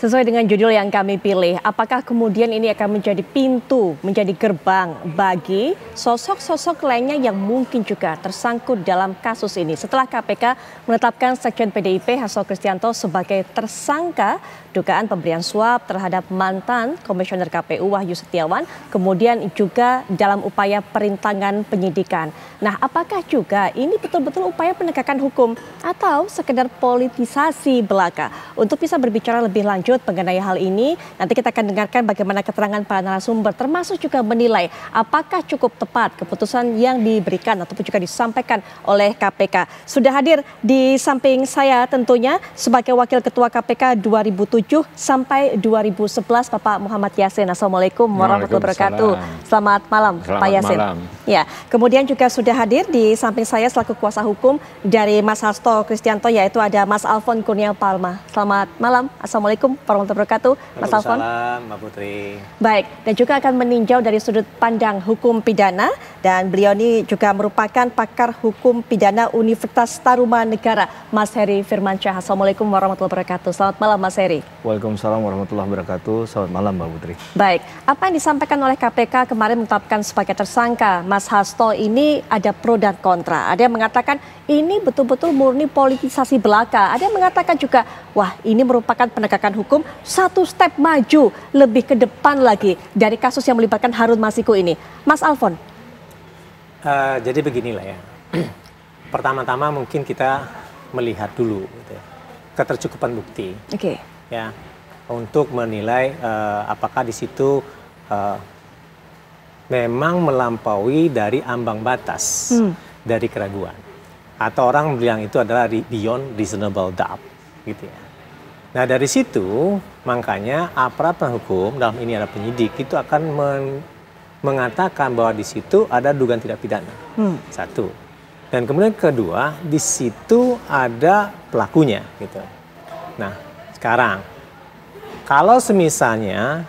Sesuai dengan judul yang kami pilih, apakah kemudian ini akan menjadi pintu, menjadi gerbang bagi sosok-sosok lainnya yang mungkin juga tersangkut dalam kasus ini? Setelah KPK menetapkan Sekjen PDIP Hasto Kristianto sebagai tersangka dugaan pemberian suap terhadap mantan Komisioner KPU Wahyu Setiawan, kemudian juga dalam upaya perintangan penyidikan. Nah, apakah juga ini betul-betul upaya penegakan hukum atau sekedar politisasi belaka? Untuk bisa berbicara lebih lanjut mengenai hal ini, nanti kita akan dengarkan bagaimana keterangan para narasumber, termasuk juga menilai apakah cukup tepat keputusan yang diberikan ataupun juga disampaikan oleh KPK. Sudah hadir di samping saya tentunya sebagai Wakil Ketua KPK 2007 sampai 2011 Bapak Muhammad Yasin. Assalamualaikum warahmatullahi wabarakatuh. Selamat malam Pak Yasin. Malam. Ya, kemudian juga sudah hadir di samping saya selaku kuasa hukum dari Mas Hasto Kristianto, yaitu ada Mas Alfon Kurnia Palma. Selamat malam. Assalamualaikum warahmatullahi wabarakatuh. Mas Alfon. Waalaikumsalam, Mbak Putri. Baik, dan juga akan meninjau dari sudut pandang hukum pidana, dan beliau ini juga merupakan pakar hukum pidana Universitas Tarumanegara, Mas Heri Firmansyah. Assalamualaikum warahmatullahi wabarakatuh. Selamat malam Mas Heri. Waalaikumsalam warahmatullahi wabarakatuh. Selamat malam Mbak Putri. Baik, apa yang disampaikan oleh KPK kemarin menetapkan sebagai tersangka Mas Hasto ini ada pro dan kontra. Ada yang mengatakan ini betul-betul murni politisasi belaka. Ada yang mengatakan juga, wah ini merupakan penegakan hukum satu step maju, lebih ke depan lagi dari kasus yang melibatkan Harun Masiku ini. Mas Alfon. Jadi beginilah ya. Pertama-tama mungkin kita melihat dulu gitu ya, ketercukupan bukti. Oke. Ya, untuk menilai apakah di situ memang melampaui dari ambang batas dari keraguan, atau orang bilang itu adalah beyond reasonable doubt, gitu ya. Nah dari situ makanya aparat penegak hukum, dalam ini ada penyidik, itu akan mengatakan bahwa di situ ada dugaan tidak pidana. Satu. Dan kemudian kedua, di situ ada pelakunya, gitu. Nah sekarang, kalau semisalnya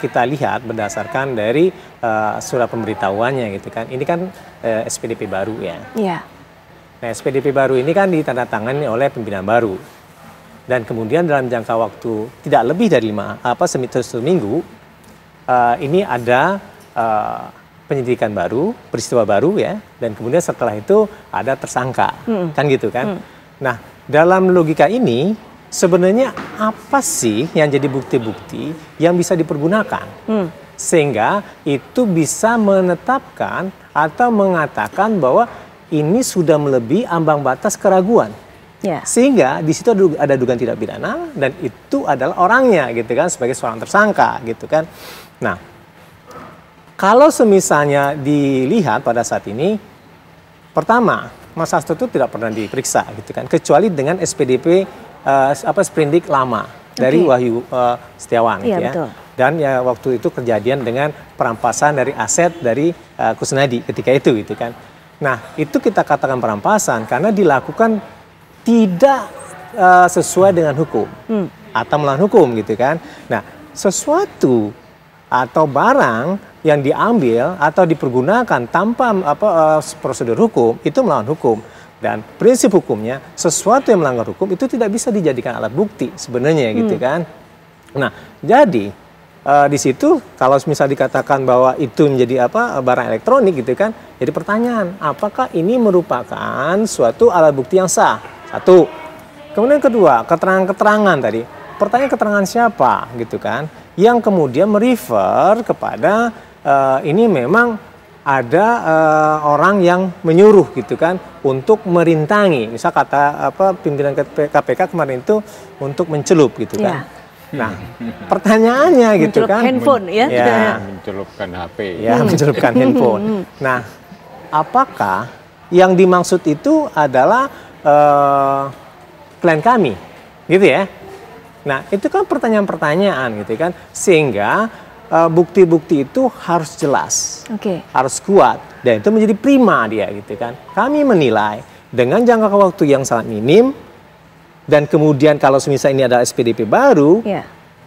kita lihat berdasarkan dari surat pemberitahuannya, gitu kan, ini kan SPDP baru ya. Iya. Nah SPDP baru ini kan ditandatangani oleh pimpinan baru, dan kemudian dalam jangka waktu tidak lebih dari seminggu, ini ada penyidikan baru, peristiwa baru ya, dan kemudian setelah itu ada tersangka, kan gitu kan. Nah dalam logika ini sebenarnya apa sih yang jadi bukti-bukti yang bisa dipergunakan sehingga itu bisa menetapkan atau mengatakan bahwa ini sudah melebihi ambang batas keraguan, sehingga di situ ada dugaan tidak pidana dan itu adalah orangnya, gitu kan, sebagai seorang tersangka, gitu kan. Nah kalau semisalnya dilihat pada saat ini, pertama Mas Hasto itu tidak pernah diperiksa, gitu kan, kecuali dengan SPDP sprindik lama dari Wahyu Setiawan, gitu ya. Betul. Dan ya waktu itu kejadian dengan perampasan dari aset dari Kusnadi ketika itu, gitu kan. Nah itu kita katakan perampasan karena dilakukan tidak sesuai dengan hukum atau melawan hukum, gitu kan. Nah sesuatu atau barang yang diambil atau dipergunakan tanpa prosedur hukum itu melawan hukum. Dan prinsip hukumnya, sesuatu yang melanggar hukum itu tidak bisa dijadikan alat bukti sebenarnya, gitu kan. Nah jadi di situ kalau misal dikatakan bahwa itu menjadi barang elektronik, gitu kan, jadi pertanyaan apakah ini merupakan suatu alat bukti yang sah? Satu. Kemudian kedua, keterangan-keterangan tadi, pertanyaan keterangan siapa, gitu kan, yang kemudian merefer kepada ini memang ada orang yang menyuruh, gitu kan, untuk merintangi, misal kata pimpinan KPK kemarin itu untuk mencelup, gitu kan. Nah pertanyaannya, gitu kan, handphone ya, mencelupkan HP, ya mencelupkan handphone. Nah apakah yang dimaksud itu adalah klien kami, gitu ya. Nah itu kan pertanyaan-pertanyaan, gitu kan, sehingga bukti-bukti itu harus jelas, harus kuat, dan itu menjadi prima dia, gitu kan. Kami menilai dengan jangka waktu yang sangat minim, dan kemudian kalau misalnya ini adalah SPDP baru,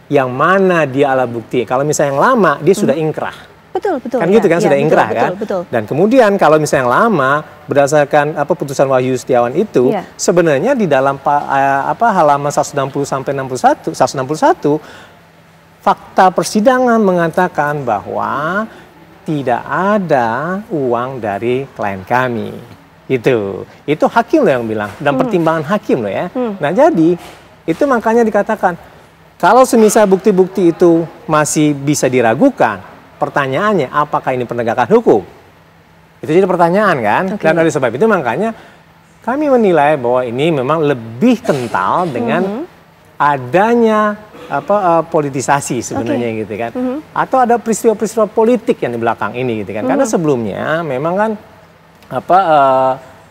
yang mana dia alat bukti. Kalau misalnya yang lama dia sudah ingkrah, Betul, betul. Kan ya, gitu kan, ya, sudah betul, ingkrah betul, kan. Betul. Dan kemudian kalau misalnya yang lama berdasarkan putusan Wahyu Setiawan itu Ya. sebenarnya di dalam halaman 160 sampai 161 fakta persidangan mengatakan bahwa tidak ada uang dari klien kami. Itu hakim loh yang bilang dan pertimbangan hakim loh ya. Nah, jadi itu makanya dikatakan kalau semisal bukti-bukti itu masih bisa diragukan, pertanyaannya apakah ini penegakan hukum? Itu jadi pertanyaan kan. Dan oleh sebab itu makanya kami menilai bahwa ini memang lebih kental dengan adanya politisasi sebenarnya gitu kan. Atau ada peristiwa-peristiwa politik yang di belakang ini gitu kan. Karena sebelumnya memang kan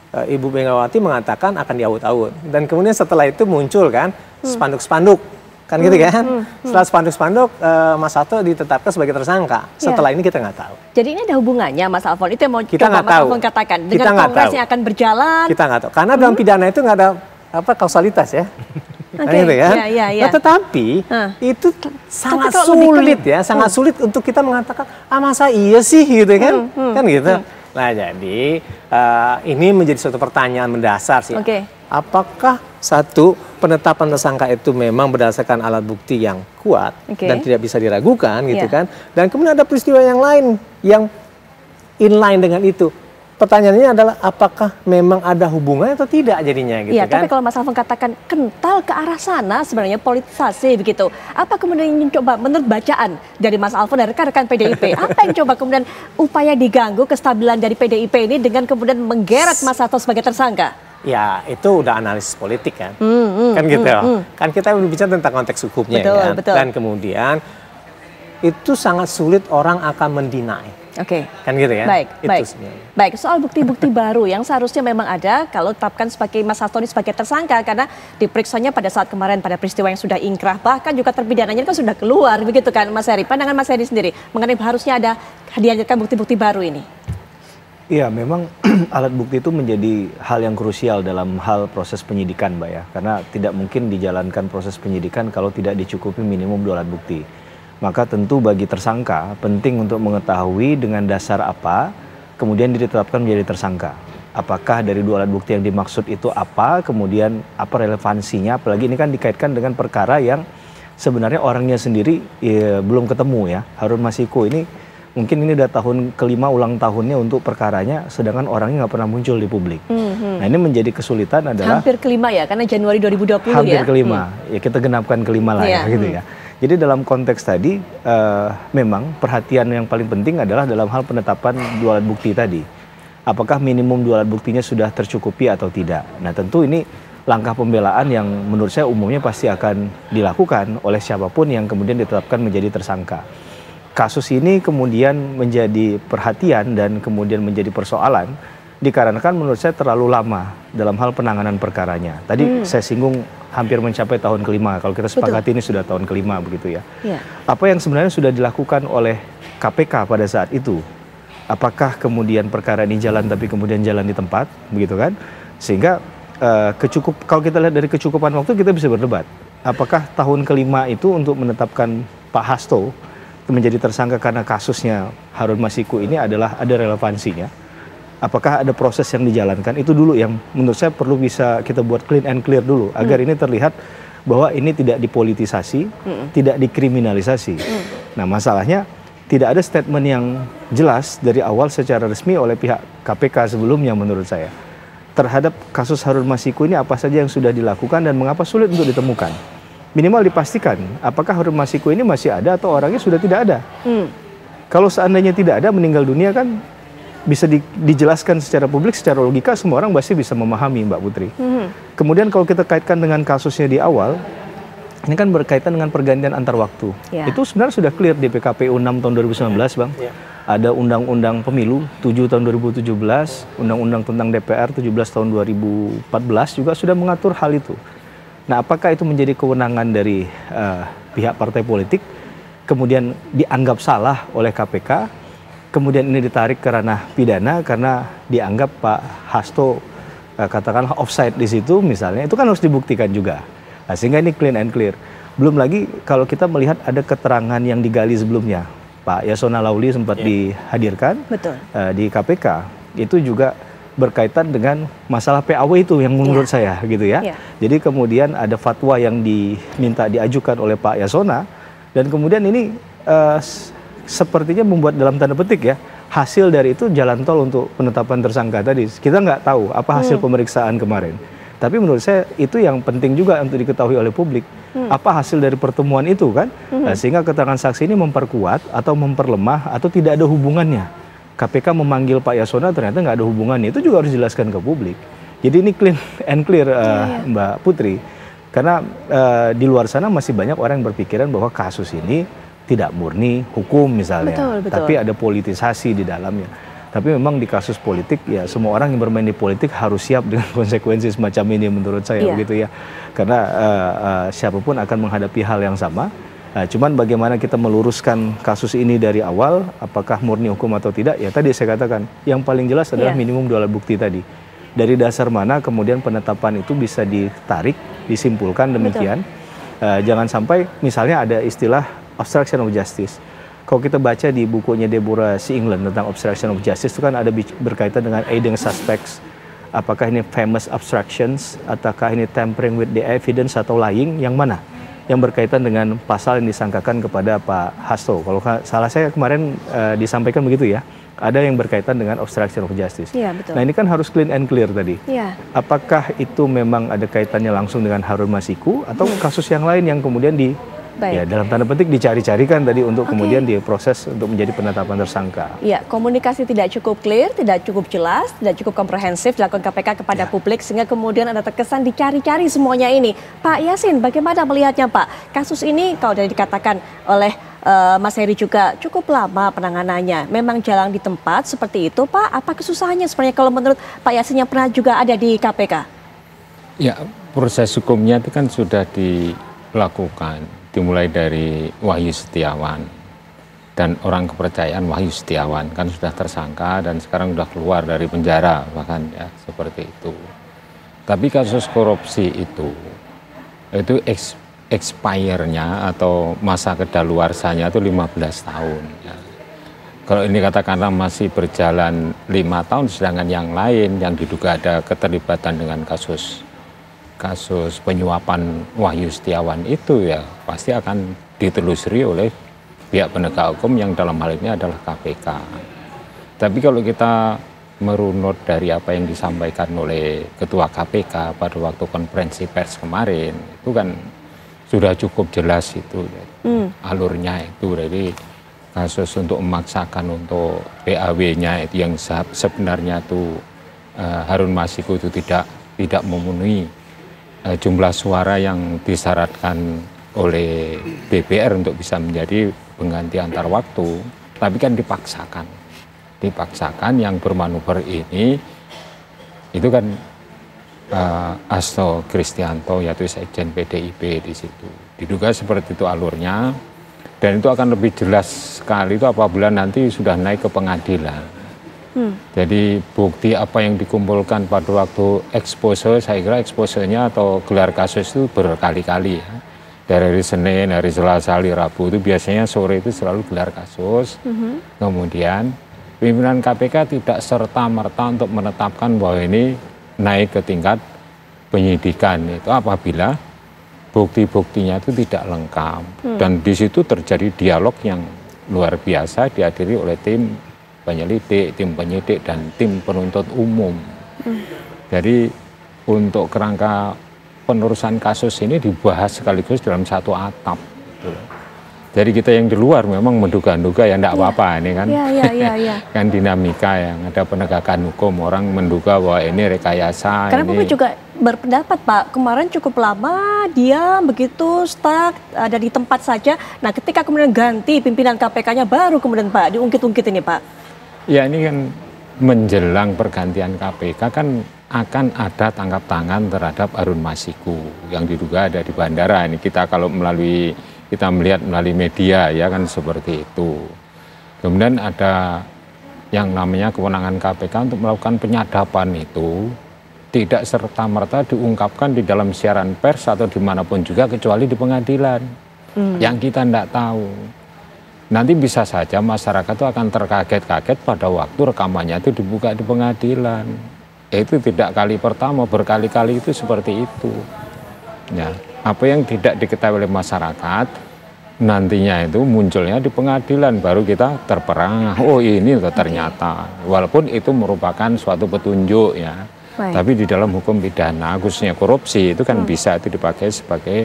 Ibu Megawati mengatakan akan diaud-aud. Dan kemudian setelah itu muncul kan spanduk-spanduk. Kan gitu kan. Setelah spanduk-spanduk Mas Hasto ditetapkan sebagai tersangka. Setelah ini kita nggak tahu. Jadi ini ada hubungannya Mas Alfon. Itu yang mau kita coba nggak Mas tahu. Alfon katakan. Dengan Kita nggak kongres tahu. yang akan berjalan. Kita nggak tahu. Karena dalam pidana itu nggak ada kausalitas ya. Nah, gitu kan. Nah, tetapi itu sangat sulit ya, sangat sulit untuk kita mengatakan masa iya sih gitu kan. Kan gitu. Nah, jadi ini menjadi suatu pertanyaan mendasar sih. Apakah satu penetapan tersangka itu memang berdasarkan alat bukti yang kuat dan tidak bisa diragukan gitu kan. Dan kemudian ada peristiwa yang lain yang inline dengan itu. Pertanyaannya adalah apakah memang ada hubungannya atau tidak jadinya gitu kan. Tapi kalau Mas Alfon katakan kental ke arah sana sebenarnya politisasi begitu. Apa kemudian yang coba menurut bacaan dari Mas Alfon dan rekan-rekan PDIP, apa yang coba kemudian upaya diganggu kestabilan dari PDIP ini dengan kemudian menggeret Mas Hasto sebagai tersangka? Ya, itu udah analisis politik kan. Kan gitu. Kan kita berbicara tentang konteks hukumnya kan. Dan kemudian itu sangat sulit orang akan mendinai. Kan gitu ya. Baik. Soal bukti-bukti baru yang seharusnya memang ada kalau ditetapkan sebagai Mas Hasto ini sebagai tersangka karena diperiksanya pada saat kemarin pada peristiwa yang sudah ingkrah, bahkan juga terpidananya kan sudah keluar begitu kan Mas Heri. Pandangan Mas Heri sendiri mengenai harusnya ada dihadirkan bukti-bukti baru ini. Iya, memang alat bukti itu menjadi hal yang krusial dalam hal proses penyidikan, Mbak ya. Karena tidak mungkin dijalankan proses penyidikan kalau tidak dicukupi minimum 2 alat bukti. Maka tentu bagi tersangka penting untuk mengetahui dengan dasar apa kemudian ditetapkan menjadi tersangka. Apakah dari 2 alat bukti yang dimaksud itu apa, kemudian apa relevansinya, apalagi ini kan dikaitkan dengan perkara yang sebenarnya orangnya sendiri belum ketemu ya. Harun Masiku ini mungkin ini udah tahun kelima ulang tahunnya untuk perkaranya, sedangkan orangnya nggak pernah muncul di publik. Nah, ini menjadi kesulitan adalah hampir kelima ya, karena Januari 2020 hampir kelima. Ya kita genapkan kelima lah ya gitu ya. Jadi dalam konteks tadi memang perhatian yang paling penting adalah dalam hal penetapan 2 alat bukti tadi. Apakah minimum 2 alat buktinya sudah tercukupi atau tidak. Nah, tentu ini langkah pembelaan yang menurut saya umumnya pasti akan dilakukan oleh siapapun yang kemudian ditetapkan menjadi tersangka. Kasus ini kemudian menjadi perhatian dan kemudian menjadi persoalan dikarenakan menurut saya terlalu lama dalam hal penanganan perkaranya. Tadi saya singgung hampir mencapai tahun kelima. Kalau kita sepakati ini sudah tahun kelima begitu ya. Apa yang sebenarnya sudah dilakukan oleh KPK pada saat itu? Apakah kemudian perkara ini jalan tapi kemudian jalan di tempat, begitu kan? Sehingga kalau kita lihat dari kecukupan waktu kita bisa berdebat. Apakah tahun kelima itu untuk menetapkan Pak Hasto menjadi tersangka karena kasusnya Harun Masiku ini adalah ada relevansinya? Apakah ada proses yang dijalankan? Itu dulu yang menurut saya perlu bisa kita buat clean and clear dulu agar ini terlihat bahwa ini tidak dipolitisasi, tidak dikriminalisasi. Nah, masalahnya tidak ada statement yang jelas dari awal secara resmi oleh pihak KPK sebelumnya menurut saya. Terhadap kasus Harun Masiku ini apa saja yang sudah dilakukan dan mengapa sulit untuk ditemukan. Minimal dipastikan apakah Harun Masiku ini masih ada atau orangnya sudah tidak ada. Kalau seandainya tidak ada, meninggal dunia kan bisa dijelaskan secara publik, secara logika semua orang pasti bisa memahami, Mbak Putri. Kemudian kalau kita kaitkan dengan kasusnya di awal, ini kan berkaitan dengan pergantian antar waktu. Itu sebenarnya sudah clear di PKPU 6 tahun 2019, Bang. Ada Undang-Undang Pemilu 7 tahun 2017, Undang-Undang tentang DPR 17 tahun 2014 juga sudah mengatur hal itu. Nah, apakah itu menjadi kewenangan dari pihak partai politik, kemudian dianggap salah oleh KPK, kemudian ini ditarik ke ranah pidana karena dianggap Pak Hasto katakanlah offside di situ misalnya, itu kan harus dibuktikan juga. Nah, sehingga ini clean and clear. Belum lagi kalau kita melihat ada keterangan yang digali sebelumnya Pak Yasona Lawli sempat dihadirkan di KPK, itu juga berkaitan dengan masalah PAW itu yang menurut saya gitu ya. Jadi kemudian ada fatwa yang diajukan oleh Pak Yasona, dan kemudian ini sepertinya membuat dalam tanda petik ya, hasil dari itu jalan tol untuk penetapan tersangka tadi. Kita nggak tahu apa hasil pemeriksaan kemarin. Tapi menurut saya itu yang penting juga untuk diketahui oleh publik. Apa hasil dari pertemuan itu kan? Sehingga keterangan saksi ini memperkuat atau memperlemah atau tidak ada hubungannya. KPK memanggil Pak Yasona ternyata nggak ada hubungannya. Itu juga harus dijelaskan ke publik. Jadi ini clean and clear Mbak Putri. Karena di luar sana masih banyak orang yang berpikiran bahwa kasus ini tidak murni hukum misalnya. Tapi ada politisasi di dalamnya. Tapi memang di kasus politik ya semua orang yang bermain di politik harus siap dengan konsekuensi semacam ini menurut saya begitu ya. Karena siapapun akan menghadapi hal yang sama. Cuman bagaimana kita meluruskan kasus ini dari awal, apakah murni hukum atau tidak, ya tadi saya katakan, yang paling jelas adalah minimum 2 alat bukti tadi. Dari dasar mana kemudian penetapan itu bisa ditarik, disimpulkan demikian. Jangan sampai misalnya ada istilah obstruction of justice. Kalau kita baca di bukunya Deborah C. England tentang obstruction of justice itu kan ada berkaitan dengan aiding suspects. Apakah ini famous obstructions, ataukah ini tampering with the evidence atau lying, yang mana? Yang berkaitan dengan pasal yang disangkakan kepada Pak Hasto. Kalau salah saya kemarin disampaikan begitu ya, ada yang berkaitan dengan obstruction of justice. Nah ini kan harus clean and clear tadi. Apakah itu memang ada kaitannya langsung dengan Harun Masiku atau kasus yang lain yang kemudian ya dalam tanda petik dicari-carikan tadi untuk kemudian diproses untuk menjadi penetapan tersangka. Ya, komunikasi tidak cukup clear, tidak cukup jelas, tidak cukup komprehensif dilakukan KPK kepada publik sehingga kemudian ada terkesan dicari-cari semuanya ini. Pak Yasin, bagaimana melihatnya Pak? Kasus ini kalau dari dikatakan oleh Mas Heri juga cukup lama penanganannya. Memang jalan di tempat seperti itu Pak? Apa kesusahannya sebenarnya kalau menurut Pak Yasin yang pernah juga ada di KPK? Ya, proses hukumnya itu kan sudah dilakukan. Dimulai dari Wahyu Setiawan dan orang kepercayaan Wahyu Setiawan kan sudah tersangka dan sekarang sudah keluar dari penjara bahkan ya seperti itu. Tapi kasus korupsi itu expire-nya atau masa kedaluarsanya itu 15 tahun. Ya. Kalau ini katakanlah masih berjalan 5 tahun, sedangkan yang lain yang diduga ada keterlibatan dengan kasus penyuapan Wahyu Setiawan itu ya pasti akan ditelusuri oleh pihak penegak hukum yang dalam hal ini adalah KPK. Tapi kalau kita merunut dari apa yang disampaikan oleh Ketua KPK pada waktu konferensi pers kemarin, itu kan sudah cukup jelas itu alurnya itu. Jadi kasus untuk memaksakan untuk PAW-nya itu yang sebenarnya itu Harun Masiku itu tidak memenuhi jumlah suara yang disyaratkan oleh DPR untuk bisa menjadi pengganti antar waktu, tapi kan dipaksakan yang bermanuver ini itu kan Hasto Kristianto yaitu Sekjen PDIP di situ. Diduga seperti itu alurnya dan itu akan lebih jelas sekali itu apabila nanti sudah naik ke pengadilan. Jadi bukti apa yang dikumpulkan pada waktu expose, saya kira exposenya atau gelar kasus itu berkali-kali ya. Dari hari Senin, hari Selasa, hari Rabu itu biasanya sore itu selalu gelar kasus. Kemudian pimpinan KPK tidak serta-merta untuk menetapkan bahwa ini naik ke tingkat penyidikan. Itu apabila bukti-buktinya itu tidak lengkap. Dan di situ terjadi dialog yang luar biasa dihadiri oleh tim penyelidik, tim penyidik, dan tim penuntut umum. Jadi untuk kerangka penerusan kasus ini dibahas sekaligus dalam satu atap. Jadi kita yang di luar memang menduga-duga ya enggak apa-apa ini kan. Kan dinamika yang ada penegakan hukum, orang menduga bahwa ini rekayasa. Karena publik juga berpendapat Pak, kemarin cukup lama dia begitu stuck ada di tempat saja. Nah ketika kemudian ganti pimpinan KPK-nya baru kemudian Pak diungkit-ungkit ini Pak. Ya ini kan menjelang pergantian KPK kan akan ada tangkap tangan terhadap Harun Masiku yang diduga ada di bandara. Ini kita kalau kita melihat melalui media ya kan seperti itu. Kemudian ada yang namanya kewenangan KPK untuk melakukan penyadapan itu tidak serta-merta diungkapkan di dalam siaran pers atau dimanapun juga kecuali di pengadilan. Yang kita tidak tahu. nanti bisa saja masyarakat itu akan terkaget-kaget pada waktu rekamannya itu dibuka di pengadilan. Itu tidak kali pertama, berkali-kali itu seperti itu. Ya, apa yang tidak diketahui oleh masyarakat nantinya itu munculnya di pengadilan, baru kita terperangah. Oh ini ternyata, walaupun itu merupakan suatu petunjuk ya. Baik. Tapi di dalam hukum pidana, khususnya korupsi itu kan bisa itu dipakai sebagai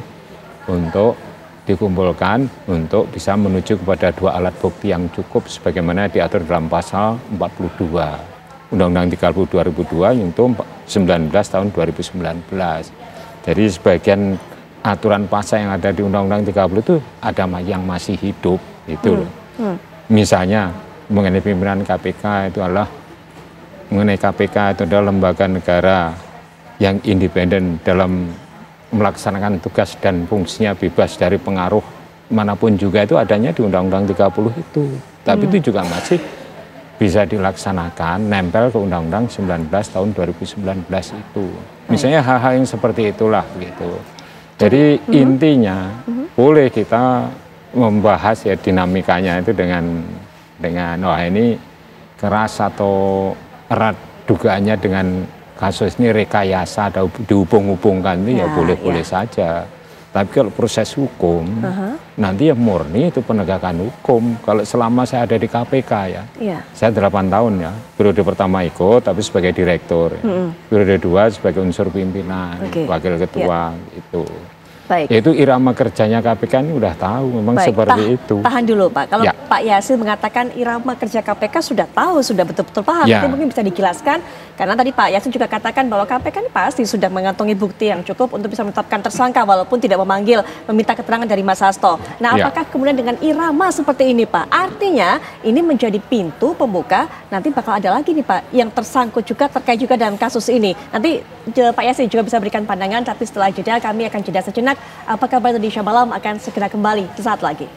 untuk dikumpulkan untuk bisa menuju kepada 2 alat bukti yang cukup sebagaimana diatur dalam pasal 42 Undang-Undang 30 2002 yaitu 19 tahun 2019. Jadi sebagian aturan pasal yang ada di Undang-Undang 30 itu ada yang masih hidup itu. Misalnya mengenai pimpinan KPK itu adalah mengenai KPK itu adalah lembaga negara yang independen dalam melaksanakan tugas dan fungsinya bebas dari pengaruh manapun juga, itu adanya di Undang-Undang 30 itu. Tapi itu juga masih bisa dilaksanakan nempel ke Undang-Undang 19 tahun 2019 itu. Misalnya hal-hal yang seperti itulah gitu. Jadi intinya boleh kita membahas ya dinamikanya itu dengan wah ini keras atau erat dugaannya dengan kasus ini rekayasa atau dihubung-hubungkan itu ya boleh-boleh saja. Tapi kalau proses hukum nanti ya murni itu penegakan hukum. Kalau selama saya ada di KPK ya, saya 8 tahun ya, periode pertama ikut tapi sebagai direktur, periode 2 sebagai unsur pimpinan, wakil ketua itu. Baik. Itu irama kerjanya KPK ini udah tahu memang seperti itu. Tahan dulu Pak, kalau Pak Yasin mengatakan irama kerja KPK sudah tahu, sudah betul-betul paham, itu mungkin bisa dijelaskan. Karena tadi Pak Yasin juga katakan bahwa KPK ini pasti sudah mengantongi bukti yang cukup untuk bisa menetapkan tersangka walaupun tidak memanggil, meminta keterangan dari Mas Hasto. Nah apakah kemudian dengan irama seperti ini Pak, artinya ini menjadi pintu pembuka, nanti bakal ada lagi nih Pak yang tersangkut juga terkait juga dalam kasus ini. Nanti Pak Yasin juga bisa berikan pandangan, tapi setelah jeda kami akan jeda sejenak. Apa kabar Indonesia Malam akan segera kembali sesaat lagi.